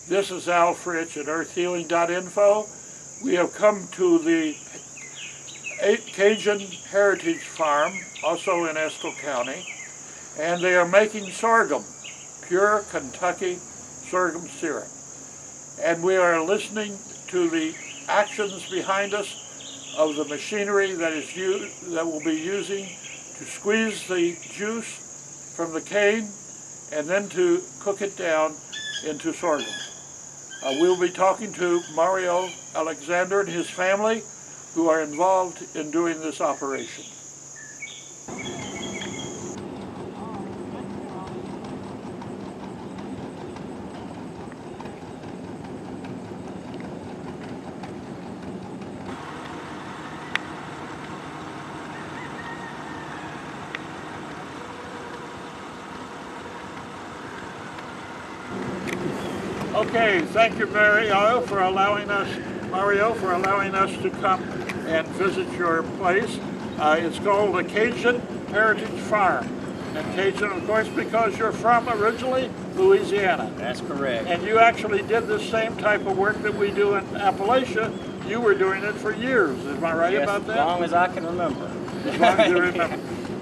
This is Al Fritsch at earthhealing.info. We have come to the CAJUN Heritage Farm, also in Estill County, and they are making sorghum, pure Kentucky sorghum syrup. And we are listening to the actions behind us of the machinery that will be using to squeeze the juice from the cane and then to cook it down into sorghum. We'll be talking to Mario Alexander and his family, who are involved in doing this operation. Okay, thank you, Mario, for allowing us to come and visit your place. It's called the CAJUN Heritage Farm. And Cajun, of course, because you're from originally Louisiana. That's correct. And you actually did the same type of work that we do in Appalachia. You were doing it for years. Am I right about that? As long as I can remember. As long as you remember.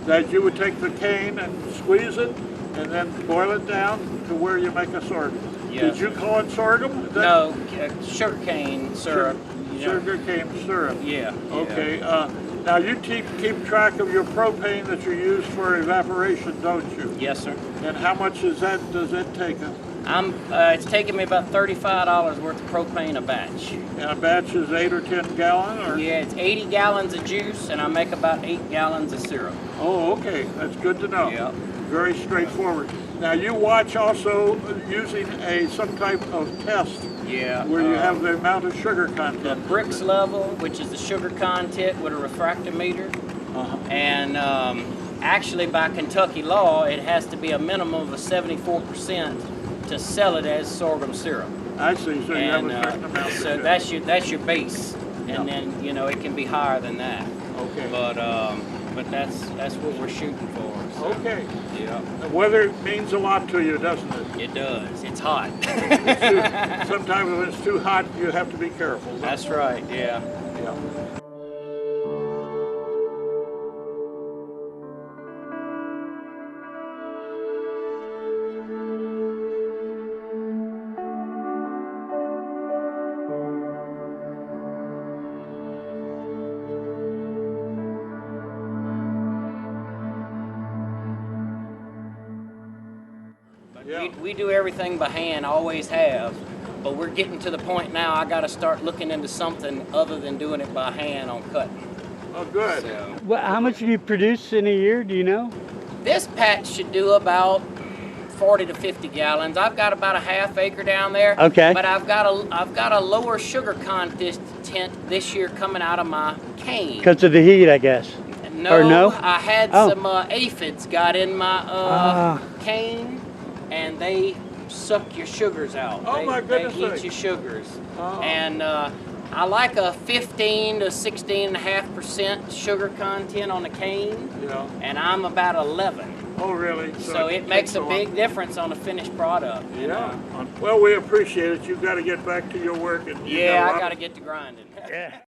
That you would take the cane and squeeze it and then boil it down to where you make a sorghum. Yes. Did you call it sorghum? No, sugarcane syrup. Sugarcane syrup. Yeah. Okay. Now you keep track of your propane that you use for evaporation, don't you? Yes, sir. And how much does that take? It's taking me about $35 worth of propane a batch. And a batch is 8 or 10 gallons? Or? Yeah, it's 80 gallons of juice, and I make about 8 gallons of syrup. Oh, okay. That's good to know. Yeah. Very straightforward. Now you watch also using some type of test. Yeah. Where you have the amount of sugar content. The Brix level, which is the sugar content with a refractometer. And actually by Kentucky law, it has to be a minimum of 74% to sell it as sorghum syrup. I see. So you have a certain amount. So that's your base, and then it can be higher than that. Okay. But that's what we're shooting for. So. Okay. Yeah. The weather means a lot to you, doesn't it? It does. It's hot. Sometimes when it's too hot, you have to be careful. That's right. Yeah. Yeah. We do everything by hand, always have, but we're getting to the point now I got to start looking into something other than doing it by hand on cutting. Oh, good. So, well, how much do you produce in a year, do you know? This patch should do about 40 to 50 gallons. I've got about a half acre down there. Okay. But I've got a lower sugar content this year coming out of my cane. Because of the heat, I guess. No, or no? I had some aphids got in my cane, and they suck your sugars out. Oh, my goodness. They eat your sugars. Oh. And I like a 15 to 16.5% sugar content on the cane, and I'm about 11. Oh, really? So it makes a big difference on the finished product. Yeah. Well, we appreciate it. You've got to get back to your work. And yeah, I got to get to grinding. Yeah.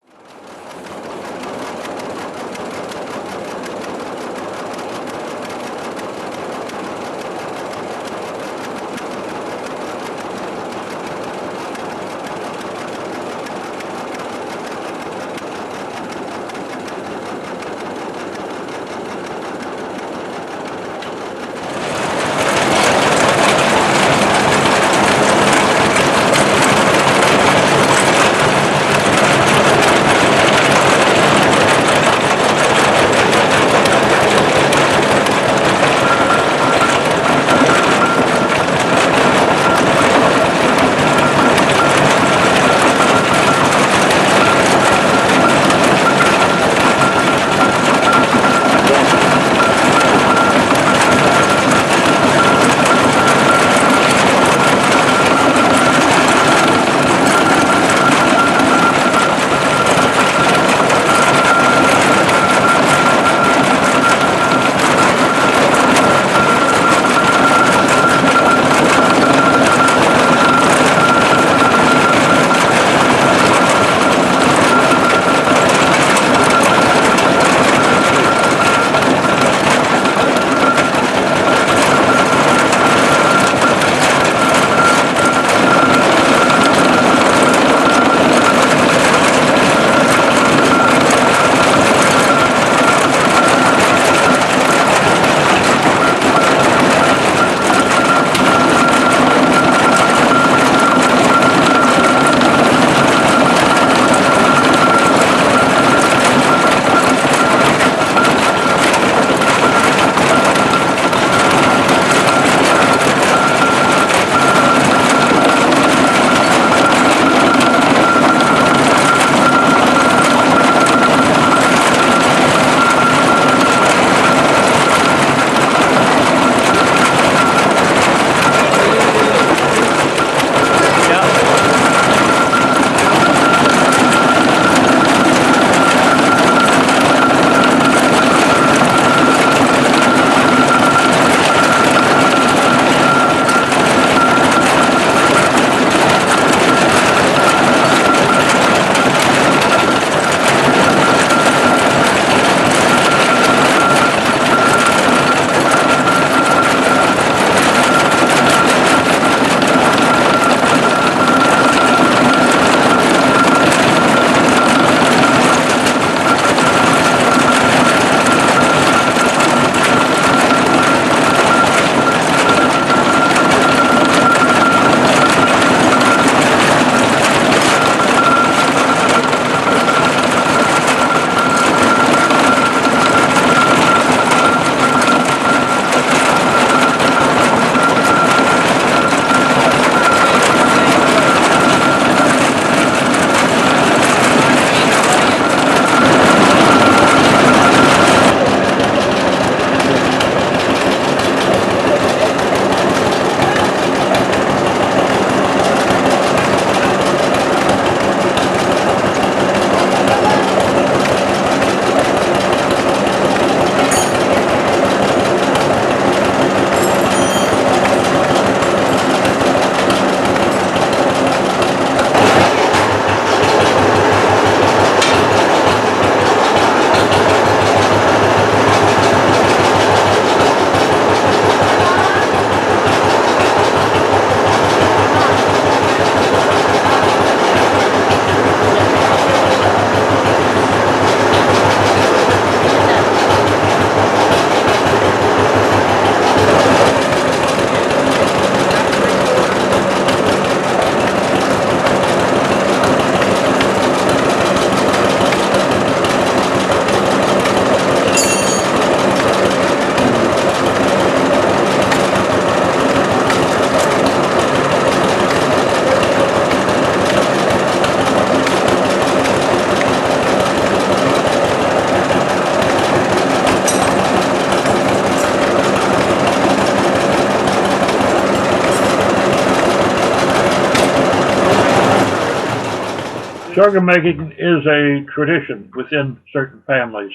sorghum making is a tradition within certain families.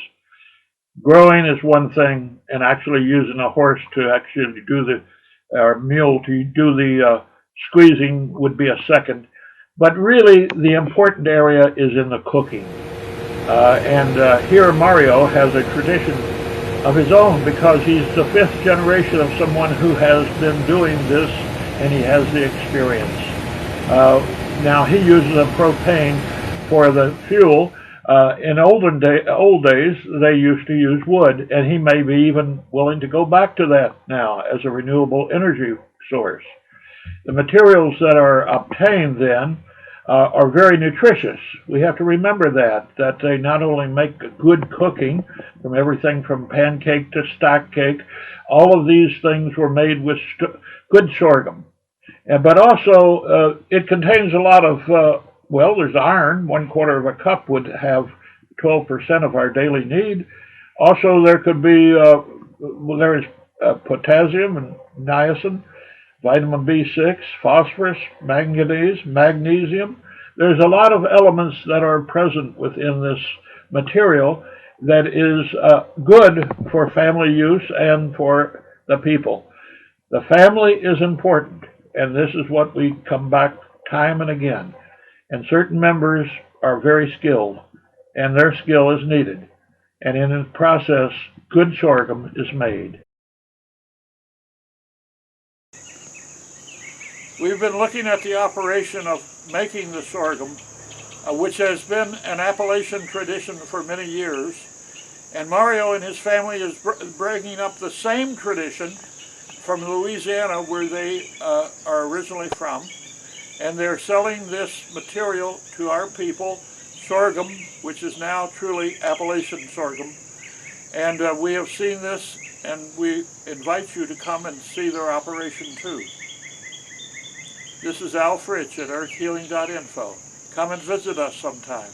Growing is one thing, and actually using a horse to actually do the, or mule to do the squeezing would be a second. But really, the important area is in the cooking. Here Mario has a tradition of his own because he's the fifth generation of someone who has been doing this and he has the experience. Now he uses a propane for the fuel. In old days, they used to use wood, and he may be even willing to go back to that now as a renewable energy source. The materials that are obtained then are very nutritious. We have to remember that they not only make good cooking, from everything from pancake to stack cake, all of these things were made with good sorghum. But also, it contains a lot of, well, there's iron. 1/4 of a cup would have 12% of our daily need. Also, there could be, there is potassium and niacin, vitamin B6, phosphorus, manganese, magnesium. There's a lot of elements that are present within this material that is good for family use and for the people. The family is important, and this is what we come back time and again. And certain members are very skilled, and their skill is needed. And in the process, good sorghum is made. We've been looking at the operation of making the sorghum, which has been an Appalachian tradition for many years. And Mario and his family is bringing up the same tradition from Louisiana, where they are originally from. And they're selling this material to our people, sorghum, which is now truly Appalachian sorghum. And we have seen this, and we invite you to come and see their operation too. This is Al Fritsch at earthhealing.info. Come and visit us sometime.